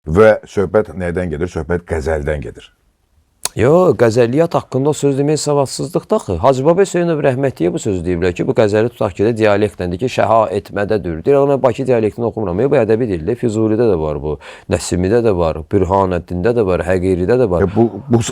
Və söhbət nədən gedir? Söhbət qəzəldən gedir. Yo, qəzəliyyat haqqında söz demək savadsızlıqdır axı. Hacı Baba Hüseynov rəhmətliyə bu sözü deyiblər ki, bu qəzəli tutaq ki, dialektəndir ki, şəha etmədədir. Deyirəm, mən Bakı dialektini oxumuram. Bu ədəbi dildə, Füzulidə də var bu, Nəsimidə də var, Bürhanəddində də var, Həqiridə də var. Bu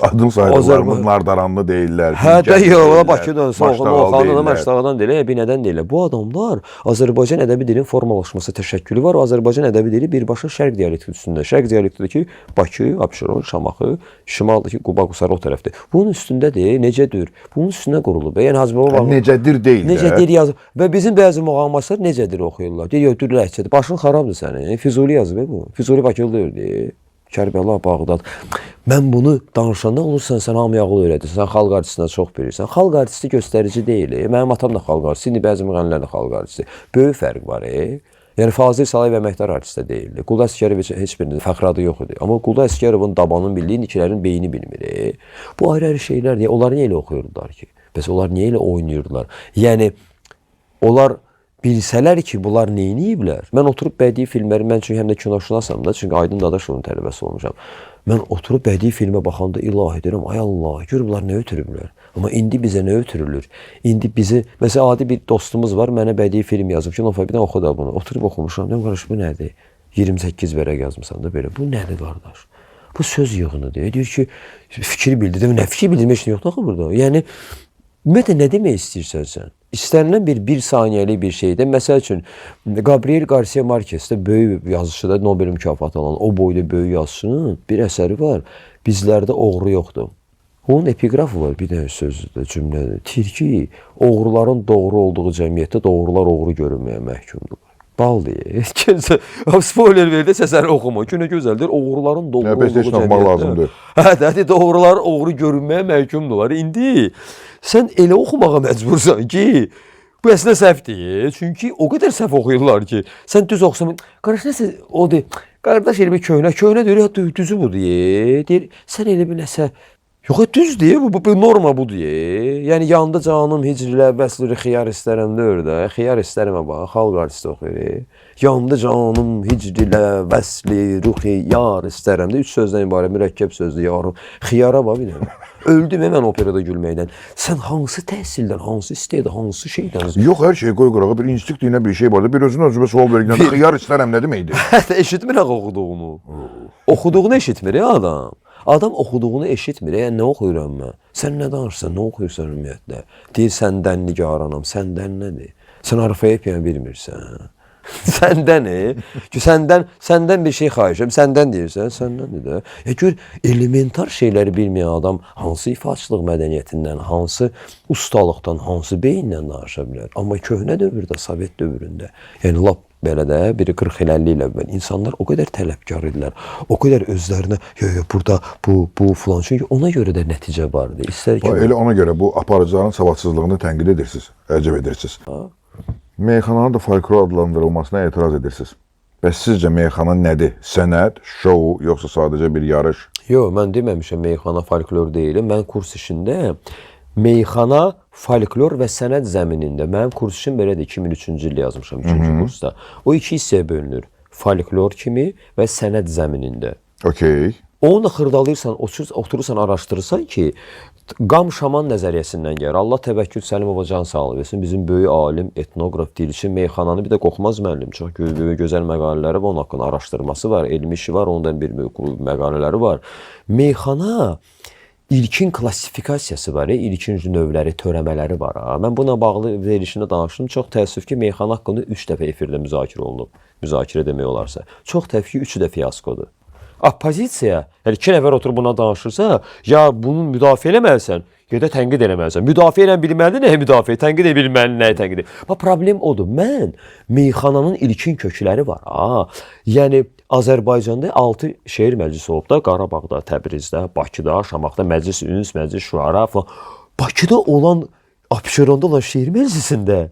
adın saydıqlarımız Nardaranlı deyirlər. Hə, də yox, Bakıda soğuqlu oxanlı, Maçdağdan deyirlər, Binədən deyirlər. Bu adamlar Azərbaycan ədəbi dilinin formalaşması təşəkkülü var. Azərbaycan ədəbi dili birbaşa şərq dialekti üstündə. Şərq dialektidir ki, Bakı, Abşeron, Şamaxı, şimaldakı Quba, Qusar o tərəfdə. Bunun üstündədir, necədir? Bunun üstünə qurulub. Yəni Hacı Baba necədir deyil də. Necədir yazıb. Və bizim bəzi müğammaçlar necədir oxuyurlar. Deyir, dur ləhcədir. Başın xarabdır sənin. Füzuli yazıb bu. Füzuli Bakılı deyirdi. Kərbəla, Bağdad. Mən bunu danışanda olursan, sən hamıya ağıl öyrədirsən. Sən xalq artistindən çox bilirsən. Xalq artisti göstərici deyil. Mənim atam da xalq artisti, indi bəzi müğənnilər də xalq artisti. Böyük fərq var. Yəni Fazil Salayev əməkdar artist də deyildi. Qulu Əsgərov heç birinin fəxri adı yox idi. Amma Qulu Əsgərovun dabanın bildiyi nikilərin beyni bilmir. Bu ayrı-ayrı şeylər deyə onlar niyə elə oxuyurdular ki? Bəs onlar niyə elə oynayırdılar? Yəni onlar bilsələr ki, bunlar neyniyiblər? Mən oturub bədii filmləri, mən çünki həm də kinoşünasam da, çünki Aydın Dadaşovun tələbəsi olmuşam. Mən oturub bədii filmə baxanda ilahi deyirəm, ay Allah, gör bunlar nə ötürüblər. Amma indi bizə nə ötürülür? İndi bizi, məsələn, adi bir dostumuz var, mənə bədii film yazıb ki, bir oxu da bunu. Oturub oxumuşam, deyim, qardaş, bu nədir? 28 vərəq yazmışsan da belə. Bu nədir, qardaş? Bu söz yığınıdır. Deyir ki, fikir bildirdim. Nə fikir bildirmək üçün yoxdur axı burada? Yəni, ümumiyyətlə, nə demək istəyirsən sən? İstənilən bir saniyəlik bir şeydə, məsəl üçün, Gabriel Garcia Marquez də böyük yazıcıda Nobel mükafatı alan, o boyda böyük yazıcının bir əsəri var. Bizlərdə oğru yoxdur. Onun epiqrafı var, bir dənə sözdür, cümlədir. Tilki, oğruların doğru olduğu cəmiyyətdə doğrular oğru görünməyə məhkumdur. Bal deyir. Spoiler verdi, səsəni oxuma. Günə gözəldir, oğruların doğru olduğu cəmiyyətdə. Hə, doğrular oğru görünməyə məhkumdurlar. İndi sən elə oxumağa məcbursan ki, bu əslində səhvdir. Çünki o qədər səhv oxuyurlar ki, sən düz oxusan, qardaş nəsə, o deyir, qardaş elə bir köhnə deyir, düzü bu deyir, sən elə bir nəsə, yox, düz deyir, bu norma bu deyir. Yəni, yandı canım hicrilə, vəsli xiyar istərəm deyir də, xiyar istərəmə bax, xalq artisti oxuyur. Yandı canım hicrilə, vəsli xiyar istərəm də, 3 sözdən ibarət, mürəkkəb sözdür, yarım. Xiyara bax, bir dənə. Öldüm mən operada gülməkdən. Sən hansı təhsildən, hansı istəyədə, hansı şeydən? Yox, hər şey qoy qırağa, bir instinkt deyinə bir şey var da, bir özünə özümə sual vergəndə, xiyar istərəm nə deməkdir? Eşitmir oxuduğunu. Oxuduğunu eşitmir ya adam. Adam oxuduğunu eşitmir. Yəni, nə oxuyuram mən? Sən nə danışsan, nə oxuyursan ümumiyyətlə? Deyir, səndən nigaranam, səndən nədir? Sən arfaya bilmirsən. Səndən, ki, səndən bir şey xahişəm, səndən deyirsən, səndəndir də. Ya gör, elementar şeyləri bilməyən adam hansı ifaçılıq mədəniyyətindən, hansı ustalıqdan, hansı beyindən danışa bilər. Amma köhnə dövrdə, Sovet dövründə, yəni lap belə də, biri 40-50 il əvvəl insanlar o qədər tələbkar idilər, o qədər özlərinə, burada bu filan, çünki ona görə də nəticə vardı. Elə ona görə bu aparıcıların savadsızlığını tənqid edirsiniz, əcəb edirsiniz. Meyxananın da folklor adlandırılmasına etiraz edirsiniz. Bəs sizcə meyxana nədir? Sənət, şou, yoxsa sadəcə bir yarış? Yox, mən deməmişəm meyxana folklor deyilim. Mən kurs işində meyxana, folklor və sənət zəminində. Mənim kurs işim belədir, 2003-cü il yazmışam, 3-cü kursda. O iki hissəyə bölünür. Folklor kimi və sənət zəminində. Okey. Onu da xırdalıyırsan, oturursan, araşdırırsan ki, Qam Şaman nəzəriyyəsindən gəlir. Allah təvəkkül Səlimova can sağlığı versin. Bizim böyük alim, etnoqraf, dilçi, meyxananı bir də Qoxmaz müəllim. Çox böyük, gözəl məqalələri var, onun haqqında araşdırması var, elmi işi var, ondan bir məqalələri var. Meyxana ilkin klassifikasiyası var, ilkin növləri, törəmələri var. Mən buna bağlı verilişində danışdım. Çox təəssüf ki, meyxana haqqında 3 dəfə efirdə müzakirə olunub. Müzakirə demək olarsa. Çox təəssüf ki, 3 dəfə fiyaskodur. Opozisiya, yəni 2 nəfər oturub buna danışırsa, ya bunu müdafiə eləməlisən, ya da tənqid eləməlisən. Müdafiə elə bilməlidir, nəyə müdafiə? Tənqid elə bilməli, nəyə tənqid elə? Bax, problem odur. Mən meyxananın ilkin kökləri var. Yəni, Azərbaycanda 6 şeir məclisi olub da, Qarabağda, Təbrizdə, Bakıda, Şamaxda, Məclis Üns, Məclis Şüara falan. Bakıda olan, Abşeronda olan şeir məclisində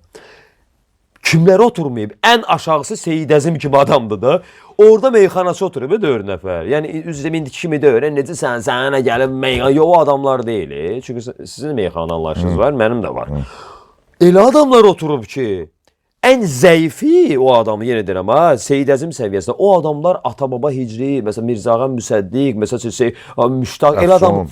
kimləri oturmayıb? Ən aşağısı Seyid Əzim kimi adamdır da. Orada meyxanaçı oturub 4 nəfər. Yəni, üzrə indiki kimi də öyrən, necə sənə gəlib meyxana, yox, o adamlar deyil. Çünki sizin meyxana anlayışınız var, mənim də var. Elə adamlar oturub ki, ən zəifi o adamı yenə deyirəm ha, Seyid Əzim səviyyəsində o adamlar Atababa Hicri, məsələn Mirzəğan Müsəddiq, məsələn Müştaq elə adam,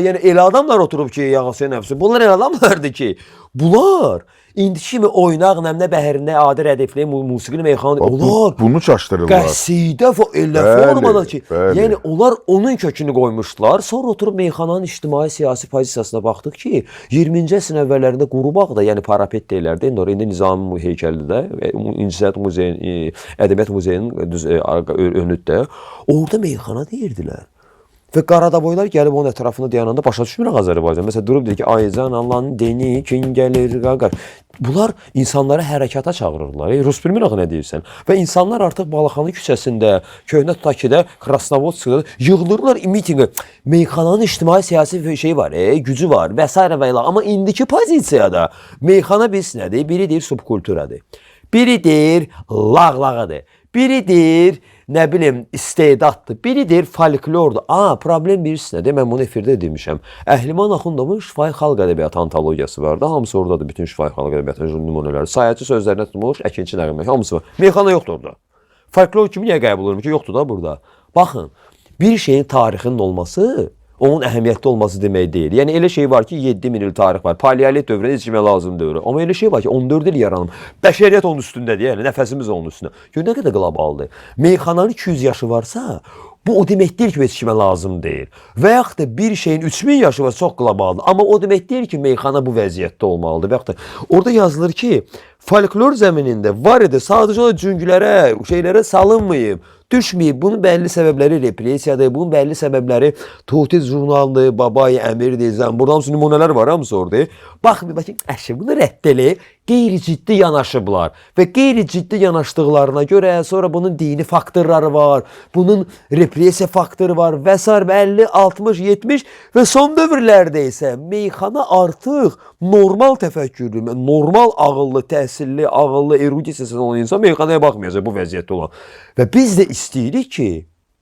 yəni elə adamlar oturub ki, Yağasıya nəfsi. Bunlar elə adamlardır ki, bunlar indiki kimi oynaq, nəmnə bəhərində adi rədifli, musiqili meyxana, onlar bunu çaşdırırlar. Qəsidə elə formada ki, yəni onlar onun kökünü qoymuşdular. Sonra oturub meyxananın ictimai siyasi pozisiyasına baxdıq ki, 20-ci əsrin əvvəllərində Qurubağda, yəni Parapet deyirlərdi, indi Nizami heykəlidə, İncəsənət Muzeyi, Ədəbiyyat Muzeyinin önündə, orada meyxana deyirdilər. Və Qaradaboylar gəlib onun ətrafında dayananda başa düşmürük Azərbaycan. Məsələn, durub deyir ki, Aycan Allahın deni, kim gəlir, qaqar. Bunlar insanları hərəkata çağırırlar. Rus bilmirəm nə deyirsən. Və insanlar artıq Balaxanı küçəsində, Köhnə Takidə, Krasnovodskda yığılırlar mitinqə. Meyxananın ictimai siyasi şeyi var, gücü var və s. və ilə. Amma indiki pozisiyada meyxana biz nədir? Biri deyir subkulturadır. Biri deyir lağlağıdır. Biri deyir, nə bilim, istedaddır. Biri deyir folklordur. Problem birisi nədir? Mən bunu efirdə demişəm. Əhliman Axundovun şifahi xalq ədəbiyyatı antologiyası vardı. Hamısı oradadır, bütün şifahi xalq ədəbiyyatı nümunələri. Sayacı sözlərinə tutulmuş, Əkinçi nəğmə, hamısı var. Meyxana yoxdur orada. Folklor kimi niyə qəbul olunur ki, yoxdur da burada. Baxın, bir şeyin tarixinin olması onun əhəmiyyətli olması demək deyil. Yəni elə şey var ki, 7000 il tarix var. Paleolit dövrünə heç kimə lazım deyil. Amma elə şey var ki, 14 il yaranıb. Bəşəriyyət onun üstündədir, yəni nəfəsimiz onun üstündə. Gör nə qədər qlobaldır. Meyxananın 200 yaşı varsa, bu o demək deyil ki, heç kimə lazım deyil. Və yaxud da bir şeyin 3000 yaşı var, çox qlobaldır. Amma o demək deyil ki, meyxana bu vəziyyətdə olmalıdır. Və yaxud da orada yazılır ki, folklor zəminində var idi, sadəcə o cüngülərə, şeylərə salınmayıb. Düşməyib. Bunun bəlli səbəbləri repressiyadır, bunun bəlli səbəbləri Totiz jurnaldır, Babayı Əmirdir, buradan hamısı nümunələr var, hamısı orada. Baxın, bunu rədd elə, qeyri-ciddi yanaşıblar və qeyri-ciddi yanaşdıqlarına görə sonra bunun dini faktorları var, bunun repressiya faktoru var və s. 50, 60, 70 və son dövrlərdə isə meyxana artıq normal təfəkkürlü, normal ağıllı, təhsilli, ağıllı, erudisiyası olan insan meyxanaya baxmayacaq bu vəziyyətdə olan. Və biz də istəyirik ki,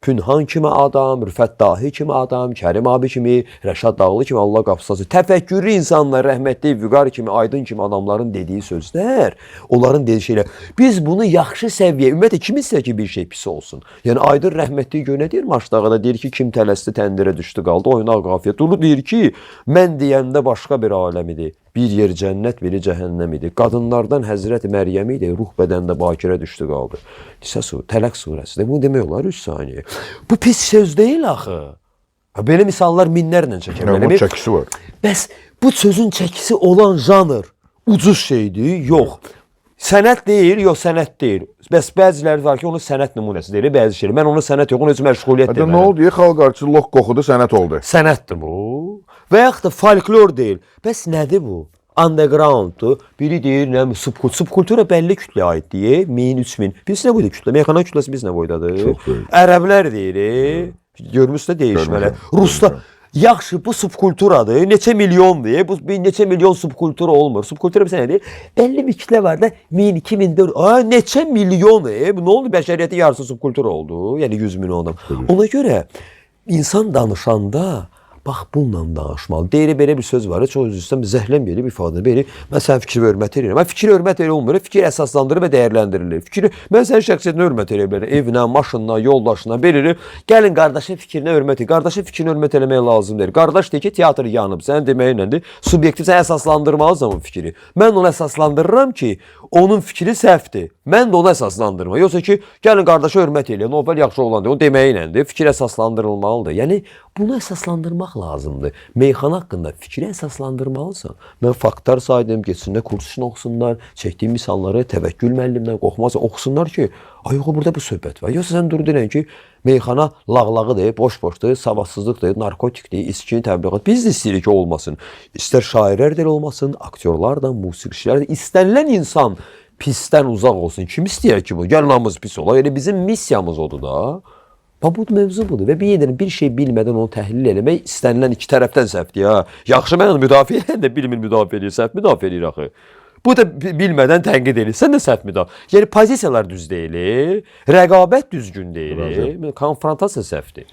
Pünhan kimi adam, Rüfət Dahi kimi adam, Kərim abi kimi, Rəşad Dağlı kimi Allah qapısası, təfəkkürlü insanlar, rəhmətli Vüqar kimi, Aydın kimi adamların dediyi sözlər, onların dediyi şeylər. Biz bunu yaxşı səviyyə, ümumiyyətlə kim istəyir ki, bir şey pis olsun? Yəni Aydın rəhmətli görə deyir Maçdağıda, deyir ki, kim tələsdi, təndirə düşdü, qaldı, oynaq qafiyyət. Duru deyir ki, mən deyəndə başqa bir aləm idi. Bir yer cənnət, biri cəhənnəm idi. Qadınlardan Həzrət Məryəm idi, ruh bədəndə bakirə düşdü, qaldı. Tələq surəsidir. Bunu demək olar 3 saniyə. Bu pis söz deyil axı. Belə misallar minlərlə çəkir. Bunun çəkisi var. Bəs bu sözün çəkisi olan janr ucuz şeydir? Yox. Sənət deyil, yox sənət deyil. Bəs bəziləri var ki, onu sənət nümunəsi deyil, bəzi şeylər. Mən onu sənət yox, onu öz məşğuliyyət deyil. Nə oldu? Xalq arçı loq qoxudu, sənət oldu. Sənətdir bu. Və yaxud da folklor deyil. Bəs nədir bu? Undergrounddur. Biri deyir, subkultura bəlli kütləyə aiddir. 1000, 3000. Biz nə boyda kütlə? Meyxana kütləsi biz nə boydadır? Ərəblər deyir. Görmüsünüz də dəyişmələr. Ruslar. Yaxşı, bu subkulturadır. Neçə milyondur. Bu neçə milyon subkultura olmur. Subkultura bir sənədir. Bəlli bir kütlə var da 1000, 2000, 4000. Neçə milyon? Bu nə oldu? Bəşəriyyətin yarısı subkultura oldu. Yəni 100 min adam. Ona görə insan danışanda bax, bununla danışmalı. Deyir, belə bir söz var. Çox üzrüstəm, zəhləm belə bir ifadə. Mən sənin fikri hörmət edirəm. Mən fikri hörmət edirəm, olmur. Fikir əsaslandırır və dəyərləndirilir. Mən sənin şəxsiyyətinə hörmət edə bilərəm. Evinə, maşınına, yoldaşına, belirir. Gəlin, qardaşın fikrinə hörmət edin. Qardaşın fikrini hörmət eləmək lazımdır. Qardaş deyir ki, teatr yanıb. Sənin deməyinlədir. Subyektiv sən əsaslandırmalısan o fikri. Mən onu əsaslandırıram ki, onun fikri səhvdir. Mən də onu əsaslandırma. Yoxsa ki, gəlin qardaşa hörmət eləyin. Nobel yaxşı oğlandır. O deməyinlədir. Fikir əsaslandırılmalıdır. Yəni, bunu əsaslandırmaq lazımdır. Meyxana haqqında fikri əsaslandırmalısan. Mən faktlar saydım, geçsinlər, kursunu oxusunlar, çəkdiyim misalları təvəkkül müəllimdən qorxmazsa oxusunlar ki, ay yox, burada bu söhbət var. Yoxsa sən dur deyən ki, meyxana lağlağıdır, boş-boşdur, savadsızlıqdır, narkotikdir, içki, təbliğat. Biz də istəyirik ki, olmasın. İstər şairlər də olmasın, aktyorlar da, musiqiçilər də. İstənilən insan pisdən uzaq olsun. Kim istəyər ki bu? Gəl namız pis ola. Yəni bizim missiyamız odur da. Bu mövzu budur və bir şey bilmədən onu təhlil eləmək istənilən iki tərəfdən səhvdir ya. Yaxşı mən onu müdafiə edən də bilmir müdafiə edir, səhv müdafiə edir axı. Bu da bilmədən tənqid edir, sən də səhv müdafiə. Yəni pozisiyalar düz deyil, rəqabət düzgün deyil, konfrontasiya səhvdir.